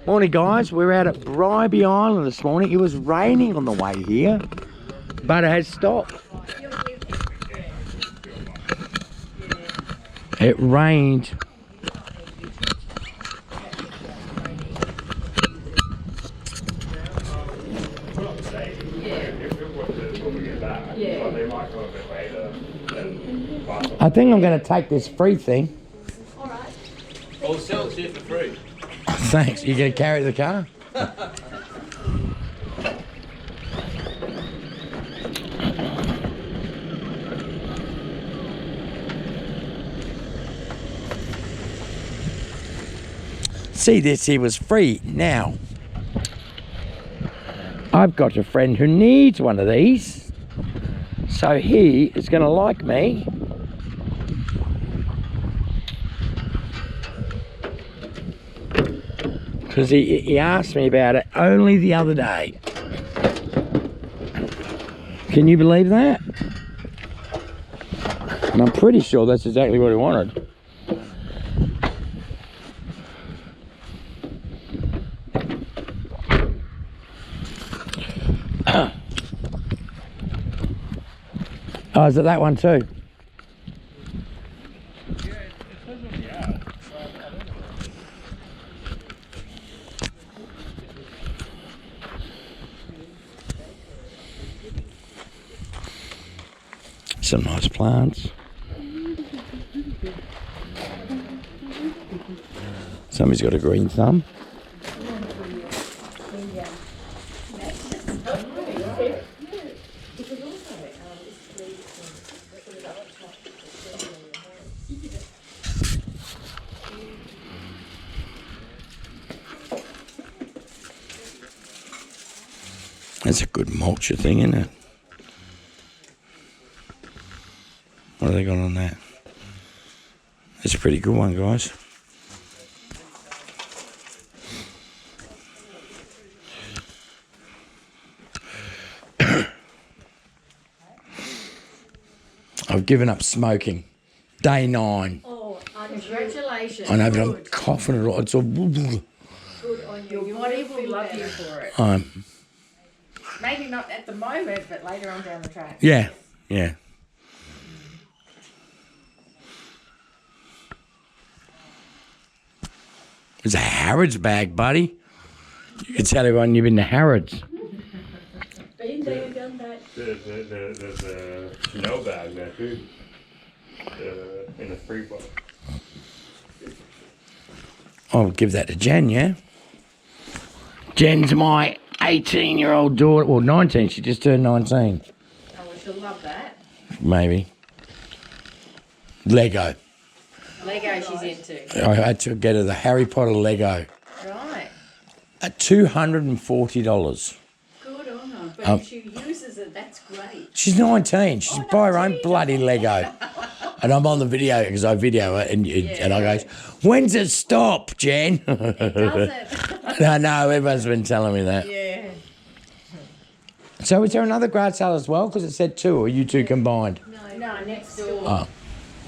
Morning, guys. We're out at Bribe Island this morning. It was raining on the way here, but it has stopped. It rained. I think I'm going to take this free thing. All right. I'll sell it to you for free. Thanks. You going to carry the car? See, this here was free. Now, I've got a friend who needs one of these, so he is going to like me. Because he asked me about it only the other day. Can you believe that? And I'm pretty sure that's exactly what he wanted. Oh, is it that one too? Some nice plants. Somebody's got a green thumb. That's a good mulcher thing, isn't it? What have they got on that? That's a pretty good one, guys. I've given up smoking. Day 9. Oh, congratulations. I know, but I'm coughing it all. It's all... Good on you. Your body will love you for it. Maybe not at the moment, but later on down the track. Yeah, yeah. It's a Harrods bag, buddy. You can tell everyone you've been to Harrods. Been there, done that. There's a Chanel bag there too. In a free box. I'll give that to Jen, yeah? Jen's my 18-year-old daughter. Well, 19. She just turned 19. Oh, well, she'll love that. Maybe. Lego. Lego she's into. I had to get her the Harry Potter Lego. Right. At $240. Good on her. But if she uses it, that's great. She's 19. She's buy her own bloody Lego. And I'm on the video because I video it and I go, when's it stop, Jen? Does it? No, everyone's been telling me that. Yeah. So is there another grad sale as well? Because it said 2, or you 2 combined? No, next door. Oh.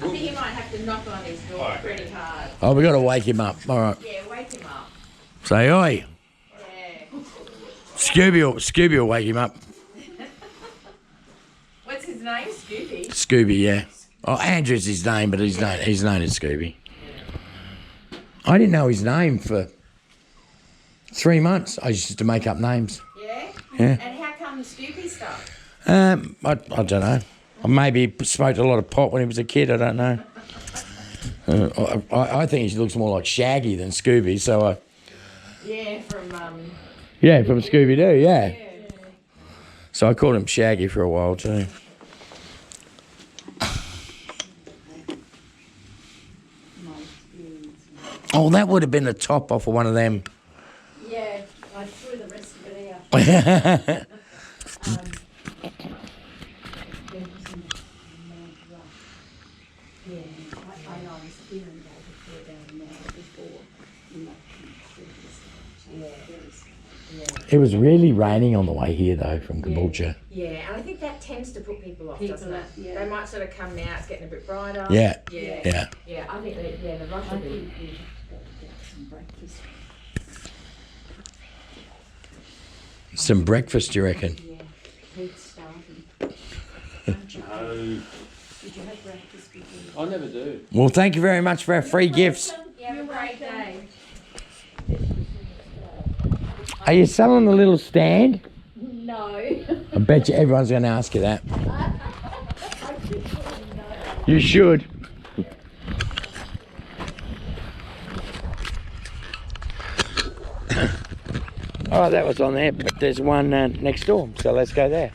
I think you might have to knock on his door pretty hard. Oh, we got to wake him up. All right. Yeah, wake him up. Say, oi. Yeah. Scooby will wake him up. What's his name? Scooby? Scooby, yeah. Oh, Andrew's his name, but he's known as Scooby. I didn't know his name for 3 months. I used to make up names. Yeah? Yeah. And how come Scooby stuff? I don't know. Maybe he smoked a lot of pot when he was a kid. I don't know. I think he looks more like Shaggy than Scooby. So Yeah, from from Scooby Doo. Yeah. So I called him Shaggy for a while too. Oh, that would have been the top off of one of them. Yeah, I threw the rest of it out. It was really raining on the way here though from Caboolture. Yeah, and I think that tends to put people off, doesn't it? Yeah. They might sort of come now, it's getting a bit brighter. Yeah. Yeah, I think that, the rush will be. Some breakfast, you reckon? Yeah, he's starving. No, Did you have breakfast before? I never do. Well, thank you very much for our free gifts. You have a great day. Are you selling the little stand? No. I bet you everyone's going to ask you that. You should. Oh, that was on there, but there's one next door, so let's go there.